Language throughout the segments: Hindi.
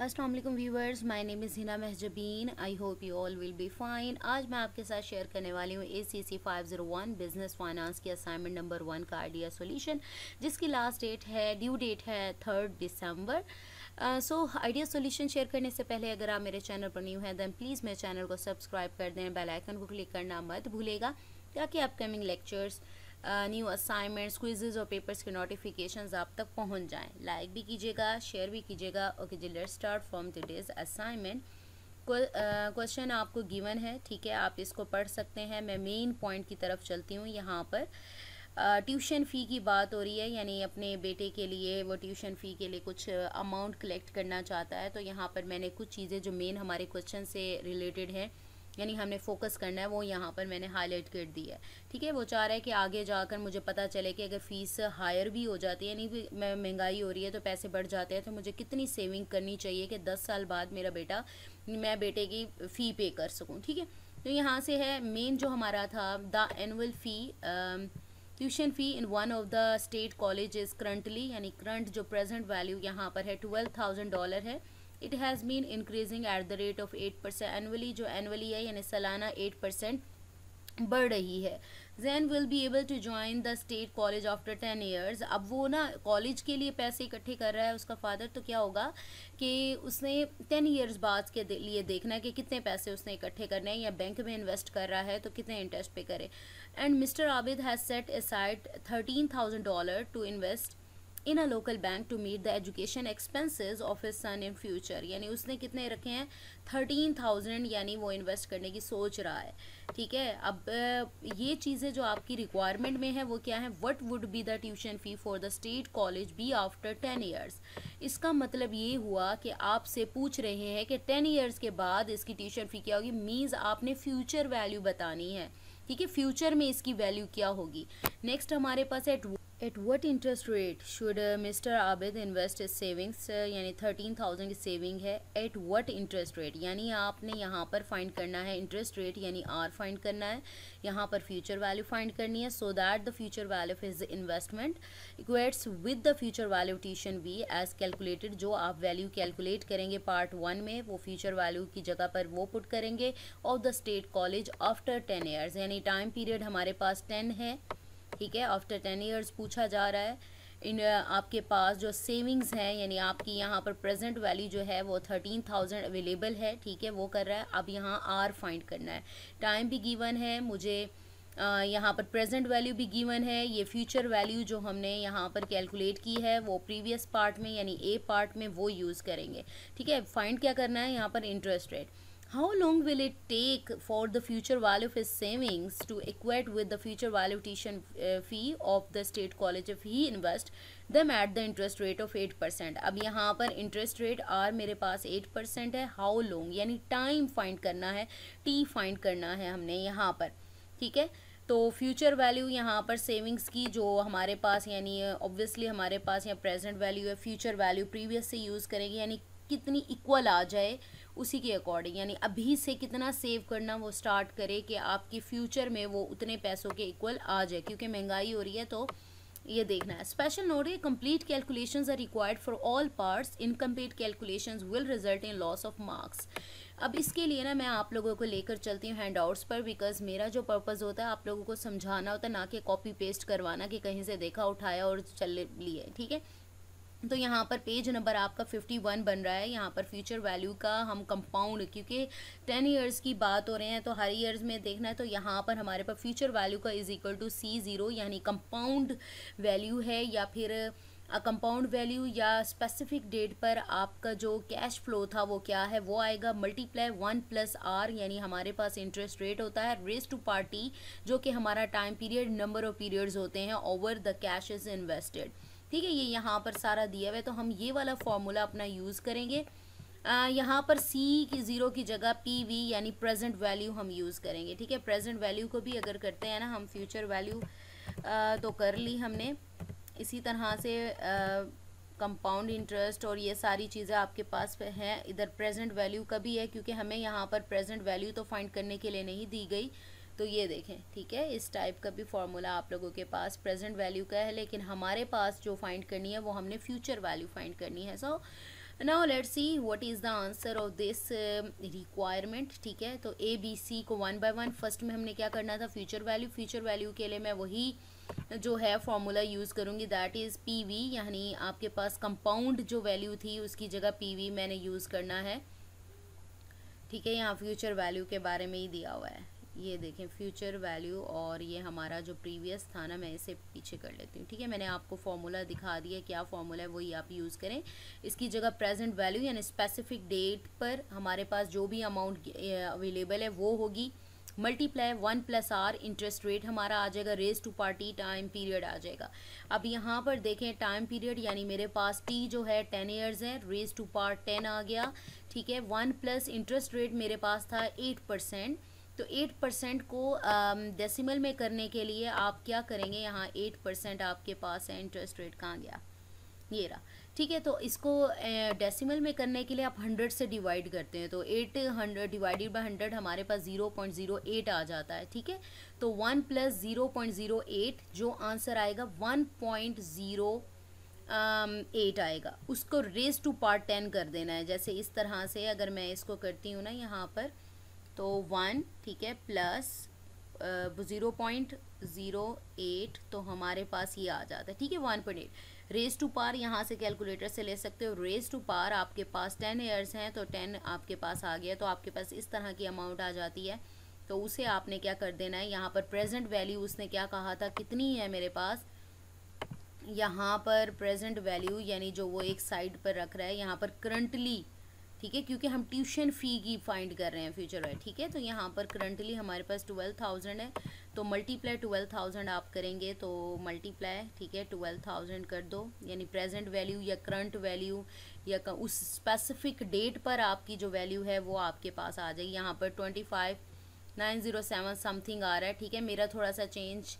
अस्सलाम वालेकुम viewers, my name is Hina Mahjabeen. I hope you all will be fine. आज मैं आपके साथ शेयर करने वाली हूँ ACC 501 बिजनेस फाइनेंस की असाइनमेंट नंबर 1 का आइडिया सॉल्यूशन, जिसकी लास्ट डेट है, ड्यू डेट है 3 दिसंबर। सो आइडिया सॉल्यूशन शेयर करने से पहले अगर आप मेरे चैनल पर न्यू हैं दैन प्लीज़ मेरे चैनल को सब्सक्राइब कर दें, बेल आइकन को क्लिक करना मत भूलेगा ताकि upcoming lectures, new assignments, quizzes और पेपर्स के नोटिफिकेशंस आप तक पहुंच जाएं। लाइक भी कीजिएगा, शेयर भी कीजिएगा। ओके जी, let's start from today's assignment. Question आपको गिवन है, ठीक है, आप इसको पढ़ सकते हैं। मैं मेन पॉइंट की तरफ चलती हूँ। यहाँ पर ट्यूशन फ़ी की बात हो रही है, यानी अपने बेटे के लिए वो ट्यूशन फ़ी के लिए कुछ अमाउंट कलेक्ट करना चाहता है। तो यहाँ पर मैंने कुछ चीज़ें जो मेन हमारे क्वेश्चन से रिलेटेड हैं, यानी हमने फोकस करना है, वो यहाँ पर मैंने हाईलाइट कर दी है। ठीक है, वो चाह रहा है कि आगे जाकर मुझे पता चले कि अगर फ़ीस हायर भी हो जाती है, यानी महंगाई हो रही है तो पैसे बढ़ जाते हैं, तो मुझे कितनी सेविंग करनी चाहिए कि 10 साल बाद मैं बेटे की फ़ी पे कर सकूँ। ठीक है, तो यहाँ से है मेन जो हमारा था, the annual fee tuition fee in one of the state college is currently, यानी करंट जो प्रेजेंट वैल्यू यहाँ पर है $12,000 है। It has been increasing at the rate of 8% annually, जो एनुअली है यानी सालाना 8% बढ़ रही है। Jain will be able to join the state college after 10 years. अब वो ना कॉलेज के लिए पैसे इकट्ठे कर रहा है उसका फादर, तो क्या होगा कि उसने 10 ईयर्स बाद के लिए देखना है कि कितने पैसे उसने इकट्ठे करने हैं, या बैंक में इन्वेस्ट कर रहा है तो कितने इंटरेस्ट पे करे। And mister Abid has set aside $13,000 to invest in a local bank to meet the education expenses of his son in future. यानी उसने कितने रखे हैं, 13,000, यानी वो इन्वेस्ट करने की सोच रहा है। ठीक है, अब ये चीज़ें जो आपकी रिक्वायरमेंट में है वो क्या है, what would be the tuition fee for the state college be after 10 years. इसका मतलब ये हुआ कि आपसे पूछ रहे हैं कि 10 ईयर्स के बाद इसकी ट्यूशन फ़ी क्या होगी। मीन्स आपने फ्यूचर वैल्यू बतानी है। ठीक है, फ्यूचर में इसकी वैल्यू क्या होगी। नेक्स्ट हमारे पास है at what interest rate should mister Abid invest is savings, यानी 13,000 की सेविंग है। एट व्हाट इंटरेस्ट रेट, यानी आपने यहाँ पर फाइंड करना है इंटरेस्ट रेट, यानी आर फाइंड करना है, यहाँ पर फ्यूचर वैल्यू फाइंड करनी है, so that the future value of his investment equates with the future value tuition we as calculated. जो आप वैल्यू कैलकुलेट करेंगे पार्ट 1 में, वो फ्यूचर वैल्यू की जगह पर वो पुट करेंगे of the state college after 10 years, यानी टाइम पीरियड हमारे पास 10 है। ठीक है, आफ्टर 10 ईयर्स पूछा जा रहा है। इन आपके पास जो सेविंग्स हैं, यानी आपकी यहाँ पर प्रेजेंट वैल्यू जो है वो 13,000 अवेलेबल है। ठीक है, वो कर रहा है। अब यहाँ आर फाइंड करना है, टाइम भी गिवन है मुझे, यहाँ पर प्रेजेंट वैल्यू भी गिवन है। ये फ्यूचर वैल्यू जो हमने यहाँ पर कैलकुलेट की है वो प्रीवियस पार्ट में, यानी ए पार्ट में वो यूज़ करेंगे। ठीक है, फाइंड क्या करना है यहाँ पर, interest rate. How long will it take for the future value of his savings to equate with the future value tuition fee of the state college if he invest them at the interest rate of 8%। अब यहाँ पर interest rate R मेरे पास 8% है। How long यानी time find करना है, T find करना है हमने यहाँ पर। ठीक है, तो फ्यूचर वैल्यू यहाँ पर सेविंग्स की जो हमारे पास, यानी ऑब्वियसली हमारे पास यहाँ प्रेजेंट वैल्यू है, फ्यूचर वैल्यू प्रीवियस से यूज़ करेंगे, यानी कितनी इक्वल आ जाए उसी के अकॉर्डिंग, यानी अभी से कितना सेव करना वो स्टार्ट करे कि आपके फ्यूचर में वो उतने पैसों के इक्वल आ जाए, क्योंकि महंगाई हो रही है तो ये देखना है। स्पेशल नोट है, complete calculations are required for all parts, incomplete calculations will result in loss of marks. अब इसके लिए ना मैं आप लोगों को लेकर चलती हूँ हैंडआउट्स पर, बिकॉज मेरा जो पर्पज़ होता है आप लोगों को समझाना होता है, ना कि कॉपी पेस्ट करवाना कि कहीं से देखा उठाया और चल लिए। ठीक है, तो यहाँ पर पेज नंबर आपका 51 बन रहा है। यहाँ पर फ्यूचर वैल्यू का हम कंपाउंड, क्योंकि 10 ईयर्स की बात हो रहे हैं तो हर ईयर्स में देखना है, तो यहाँ पर हमारे पास फ्यूचर वैल्यू का इज इक्वल टू C0, यानी कंपाउंड वैल्यू है, या फिर कंपाउंड वैल्यू, या स्पेसिफिक डेट पर आपका जो कैश फ्लो था वो क्या है वो आएगा, मल्टीप्लाई 1 + R, यानी हमारे पास इंटरेस्ट रेट होता है, रेज टू पार्टी जो कि हमारा time period, number of periods होते हैं, over the cash is invested. ठीक है, ये यहाँ पर सारा दिया हुआ है, तो हम ये वाला फॉर्मूला अपना यूज़ करेंगे। यहाँ पर C0 की जगह PV यानी प्रेजेंट वैल्यू हम यूज़ करेंगे। ठीक है, प्रेजेंट वैल्यू को भी अगर करते हैं ना हम, फ्यूचर वैल्यू तो कर ली हमने। इसी तरह से कंपाउंड इंटरेस्ट और ये सारी चीज़ें आपके पास हैं। इधर प्रेजेंट वैल्यू का भी है, क्योंकि हमें यहाँ पर प्रेजेंट वैल्यू तो फाइंड करने के लिए नहीं दी गई, तो ये देखें। ठीक है, इस टाइप का भी फॉर्मूला आप लोगों के पास प्रेजेंट वैल्यू का है, लेकिन हमारे पास जो फाइंड करनी है वो हमने फ्यूचर वैल्यू फाइंड करनी है। So now let's see what is the answer of this requirement. ठीक है, तो ए बी सी को वन बाय वन फर्स्ट में हमने क्या करना था, फ्यूचर वैल्यू के लिए मैं वही जो है फॉर्मूला यूज़ करूँगी, दैट इज़ पी वी, यानी आपके पास कंपाउंड जो वैल्यू थी उसकी जगह पी वी मैंने यूज़ करना है। ठीक है, यहाँ फ्यूचर वैल्यू के बारे में ही दिया हुआ है, ये देखें फ्यूचर वैल्यू, और ये हमारा जो प्रीवियस था ना, मैं इसे पीछे कर लेती हूँ। ठीक है, मैंने आपको फॉर्मूला दिखा दिया, क्या फॉर्मूला है वही आप यूज़ करें। इसकी जगह प्रेजेंट वैल्यू यानी स्पेसिफिक डेट पर हमारे पास जो भी अमाउंट अवेलेबल है वो होगी, मल्टीप्लाई 1 + आर, इंटरेस्ट रेट हमारा आ जाएगा, रेज टू पार्टी टाइम पीरियड आ जाएगा। अब यहाँ पर देखें टाइम पीरियड यानी मेरे पास टी जो है 10 ईयर्स है, रेज टू पार्ट 10 आ गया। ठीक है, 1 प्लस इंटरेस्ट रेट मेरे पास था 8%, तो 8% को डेसिमल में करने के लिए आप क्या करेंगे, यहाँ 8% आपके पास है, इंटरेस्ट रेट कहाँ गया, ये रहा। ठीक है, तो इसको डेसिमल में करने के लिए आप 100 से डिवाइड करते हैं, तो 800 डिवाइडेड बाय 100 हमारे पास 0.08 आ जाता है। ठीक है, तो 1 + 0.08 जो आंसर आएगा 1.08 आएगा, उसको रेज टू पार्ट 10 कर देना है। जैसे इस तरह से अगर मैं इसको करती हूँ ना यहाँ पर, तो 1, ठीक है, प्लस 0.08, तो हमारे पास ये आ जाता है। ठीक है, 1.8 रेज टू पार यहाँ से कैलकुलेटर से ले सकते हो। रेज टू पार आपके पास 10 ईयर्स हैं, तो 10 आपके पास आ गया, तो आपके पास इस तरह की अमाउंट आ जाती है। तो उसे आपने क्या कर देना है, यहाँ पर प्रेजेंट वैल्यू उसने क्या कहा था, कितनी है मेरे पास, यहाँ पर प्रेजेंट वैल्यू यानी जो वो एक साइड पर रख रहा है, यहाँ पर करंटली, ठीक है, क्योंकि हम ट्यूशन फ़ी की फाइंड कर रहे हैं फ्यूचर में। ठीक है, तो यहाँ पर करंटली हमारे पास 12,000 है, तो मल्टीप्लाई 12,000 आप करेंगे, तो मल्टीप्लाई, ठीक है, 12,000 कर दो, यानी प्रेजेंट वैल्यू या करंट वैल्यू या उस स्पेसिफिक डेट पर आपकी जो वैल्यू है वो आपके पास आ जाएगी। यहाँ पर 25,907 समथिंग आ रहा है। ठीक है, मेरा थोड़ा सा चेंज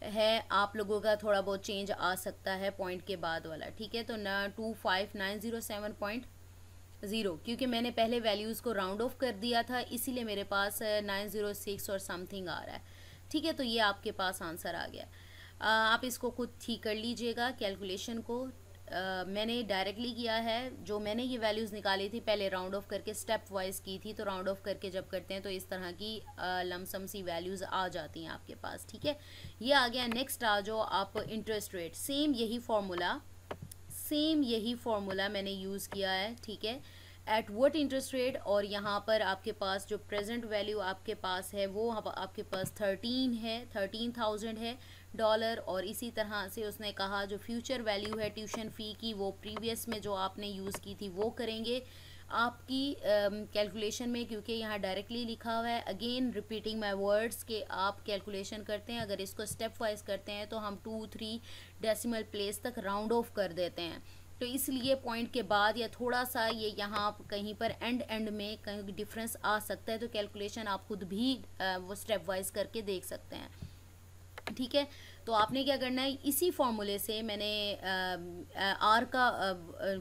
है, आप लोगों का थोड़ा बहुत चेंज आ सकता है पॉइंट के बाद वाला। ठीक है, तो ना 25,907.0, क्योंकि मैंने पहले वैल्यूज़ को राउंड ऑफ कर दिया था, इसीलिए मेरे पास 906 और समथिंग आ रहा है। ठीक है, तो ये आपके पास आंसर आ गया। आप इसको खुद ठीक कर लीजिएगा कैलकुलेशन को। मैंने डायरेक्टली किया है, जो मैंने ये वैल्यूज़ निकाली थी पहले राउंड ऑफ करके स्टेप वाइज की थी, तो राउंड ऑफ करके जब करते हैं तो इस तरह की लमसम सी वैल्यूज़ आ जाती हैं आपके पास। ठीक है, ये आ गया। नेक्स्ट आ जाओ आप, इंटरेस्ट रेट, सेम यही फॉर्मूला मैंने यूज़ किया है। ठीक है, एट व्हाट इंटरेस्ट रेट, और यहाँ पर आपके पास जो प्रेजेंट वैल्यू आपके पास है वो आपके पास 13,000 है डॉलर, और इसी तरह से उसने कहा जो फ्यूचर वैल्यू है ट्यूशन फ़ी की वो प्रीवियस में जो आपने यूज़ की थी वो करेंगे आपकी कैलकुलेशन में, क्योंकि यहाँ डायरेक्टली लिखा हुआ है। अगेन रिपीटिंग माय वर्ड्स के आप कैलकुलेशन करते हैं, अगर इसको स्टेप वाइज करते हैं तो हम 2-3 डेसिमल प्लेस तक राउंड ऑफ कर देते हैं, तो इसलिए पॉइंट के बाद या थोड़ा सा ये यहाँ कहीं पर एंड में कहीं डिफरेंस आ सकता है, तो कैलकुलेशन आप खुद भी वो स्टेप वाइज करके देख सकते हैं। ठीक है, तो आपने क्या करना है, इसी फॉर्मूले से मैंने आर का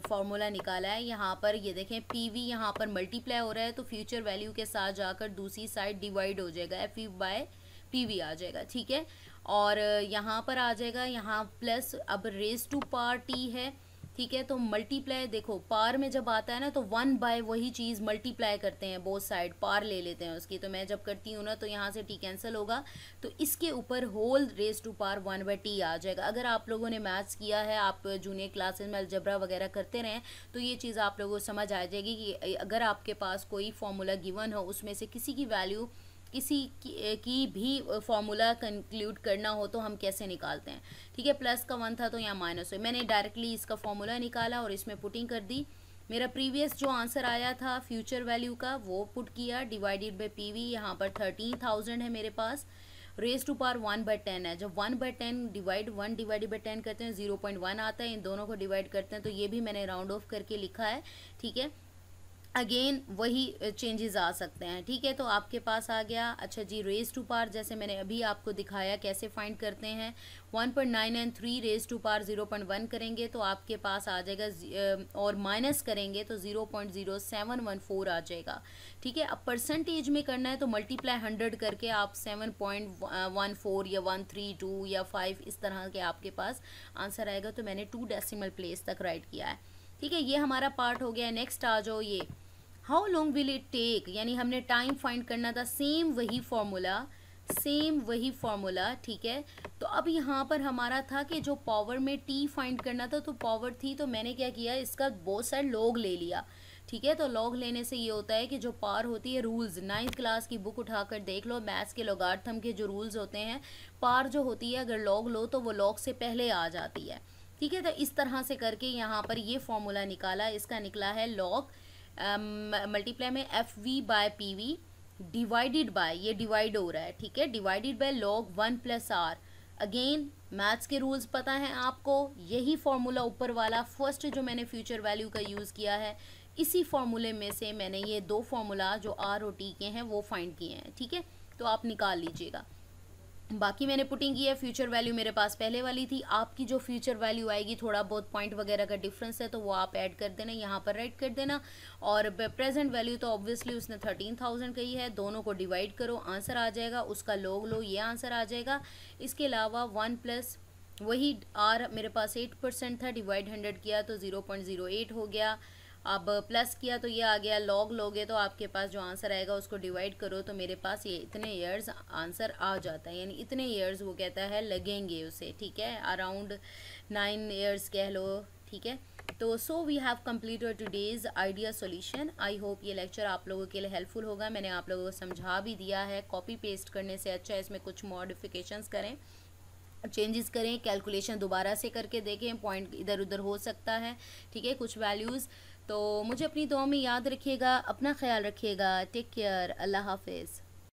फॉर्मूला निकाला है। यहाँ पर ये देखें पीवी यहाँ पर मल्टीप्लाई हो रहा है, तो फ्यूचर वैल्यू के साथ जाकर दूसरी साइड डिवाइड हो जाएगा, एफ ई बाय पीवी आ जाएगा। ठीक है, और यहाँ पर आ जाएगा, यहाँ प्लस, अब रेज टू पार टी है। ठीक है, तो मल्टीप्लाई देखो पार में जब आता है ना तो 1 बाय वही चीज़ मल्टीप्लाई करते हैं, बोथ साइड पार ले लेते हैं उसकी, तो मैं जब करती हूँ ना तो यहाँ से टी कैंसिल होगा, तो इसके ऊपर whole raise to power 1/t आ जाएगा। अगर आप लोगों ने मैथ्स किया है, आप जूनियर क्लासेस में अलजबरा वगैरह करते रहें, तो ये चीज़ आप लोगों को समझ आ जाएगी कि अगर आपके पास कोई फॉर्मूला गिवन हो, उसमें से किसी की वैल्यू किसी की भी फॉर्मूला कंक्लूड करना हो तो हम कैसे निकालते हैं। ठीक है, प्लस का 1 था तो यहाँ माइनस है, मैंने डायरेक्टली इसका फॉर्मूला निकाला और इसमें पुटिंग कर दी। मेरा प्रीवियस जो आंसर आया था फ्यूचर वैल्यू का वो पुट किया, डिवाइडेड बाय पीवी, यहाँ पर 13,000 है मेरे पास, रेज टू पावर 1/10 है। जब 1/10 डिवाइडेड बाई 10 करते हैं 0.1 आता है, इन दोनों को डिवाइड करते हैं तो ये भी मैंने राउंड ऑफ करके लिखा है। ठीक है, अगेन वही चेंजेस आ सकते हैं। ठीक है, तो आपके पास आ गया। अच्छा जी, रेज टू पार जैसे मैंने अभी आपको दिखाया कैसे फाइंड करते हैं, 1.9 एंड 3 रेज टू पार 0.1 करेंगे तो आपके पास आ जाएगा, और माइनस करेंगे तो 0.0714 आ जाएगा। ठीक है, अब परसेंटेज में करना है तो मल्टीप्लाई 100 करके आप 7.14 या 132 या 5 इस तरह के आपके पास आंसर आएगा, तो मैंने 2 डेसिमल प्लेस तक राइट किया है। ठीक है, ये हमारा पार्ट हो गया। नेक्स्ट आ जाओ, ये how long will it take, यानी हमने टाइम फाइंड करना था, सेम वही फॉर्मूला, ठीक है। तो अब यहाँ पर हमारा था कि जो पावर में टी फाइंड करना था, तो पावर थी, तो मैंने क्या किया, इसका बहुत सारा लॉग ले लिया, ठीक है। तो लॉग लेने से ये होता है कि जो पार होती है, रूल्स 9th क्लास की बुक उठाकर देख लो, मैथ्स के लॉगरिथम के जो रूल्स होते हैं, पार जो होती है अगर लॉग लो तो वो लॉग से पहले आ जाती है, ठीक है। तो इस तरह से करके यहाँ पर ये फॉर्मूला निकाला, इसका निकला है लॉग मल्टीप्लाई में F V by P V divided by, ये डिवाइड हो रहा है, ठीक है, divided by log 1 plus R. Again maths के रूल्स पता हैं आपको, यही फॉर्मूला ऊपर वाला फर्स्ट जो मैंने फ्यूचर वैल्यू का यूज़ किया है, इसी फॉर्मूले में से मैंने ये दो फॉर्मूला जो आर और टी के हैं वो फाइंड किए हैं, ठीक है। तो आप निकाल लीजिएगा। बाकी मैंने पुटिंग की है, फ्यूचर वैल्यू मेरे पास पहले वाली थी, आपकी जो फ्यूचर वैल्यू आएगी थोड़ा बहुत पॉइंट वगैरह का डिफरेंस है तो वो आप ऐड कर देना, यहाँ पर राइट कर देना। और प्रेजेंट वैल्यू तो ऑब्वियसली उसने 13,000 कही है, दोनों को डिवाइड करो, आंसर आ जाएगा, उसका लॉग लो, ये आंसर आ जाएगा। इसके अलावा 1 प्लस वही आर मेरे पास 8% था, डिवाइड 100 किया तो 0.08 हो गया। अब प्लस किया तो ये आ गया, लॉग लोगे तो आपके पास जो आंसर आएगा उसको डिवाइड करो तो मेरे पास ये इतने ईयर्स आंसर आ जाता है, यानी इतने ईयर्स वो कहता है लगेंगे उसे, ठीक है, अराउंड 9 ईयर्स कह लो, ठीक है। तो so we have completed today's idea solution. I hope ये लेक्चर आप लोगों के लिए हेल्पफुल होगा। मैंने आप लोगों को समझा भी दिया है, कॉपी पेस्ट करने से अच्छा इसमें कुछ मॉडिफिकेशंस करें, चेंजेस करें, कैलकुलेशन दोबारा से करके देखें, पॉइंट इधर उधर हो सकता है, ठीक है, कुछ वैल्यूज़। तो मुझे अपनी दुआ में याद रखिएगा, अपना ख्याल रखिएगा, टेक केयर, अल्लाह हाफिज़।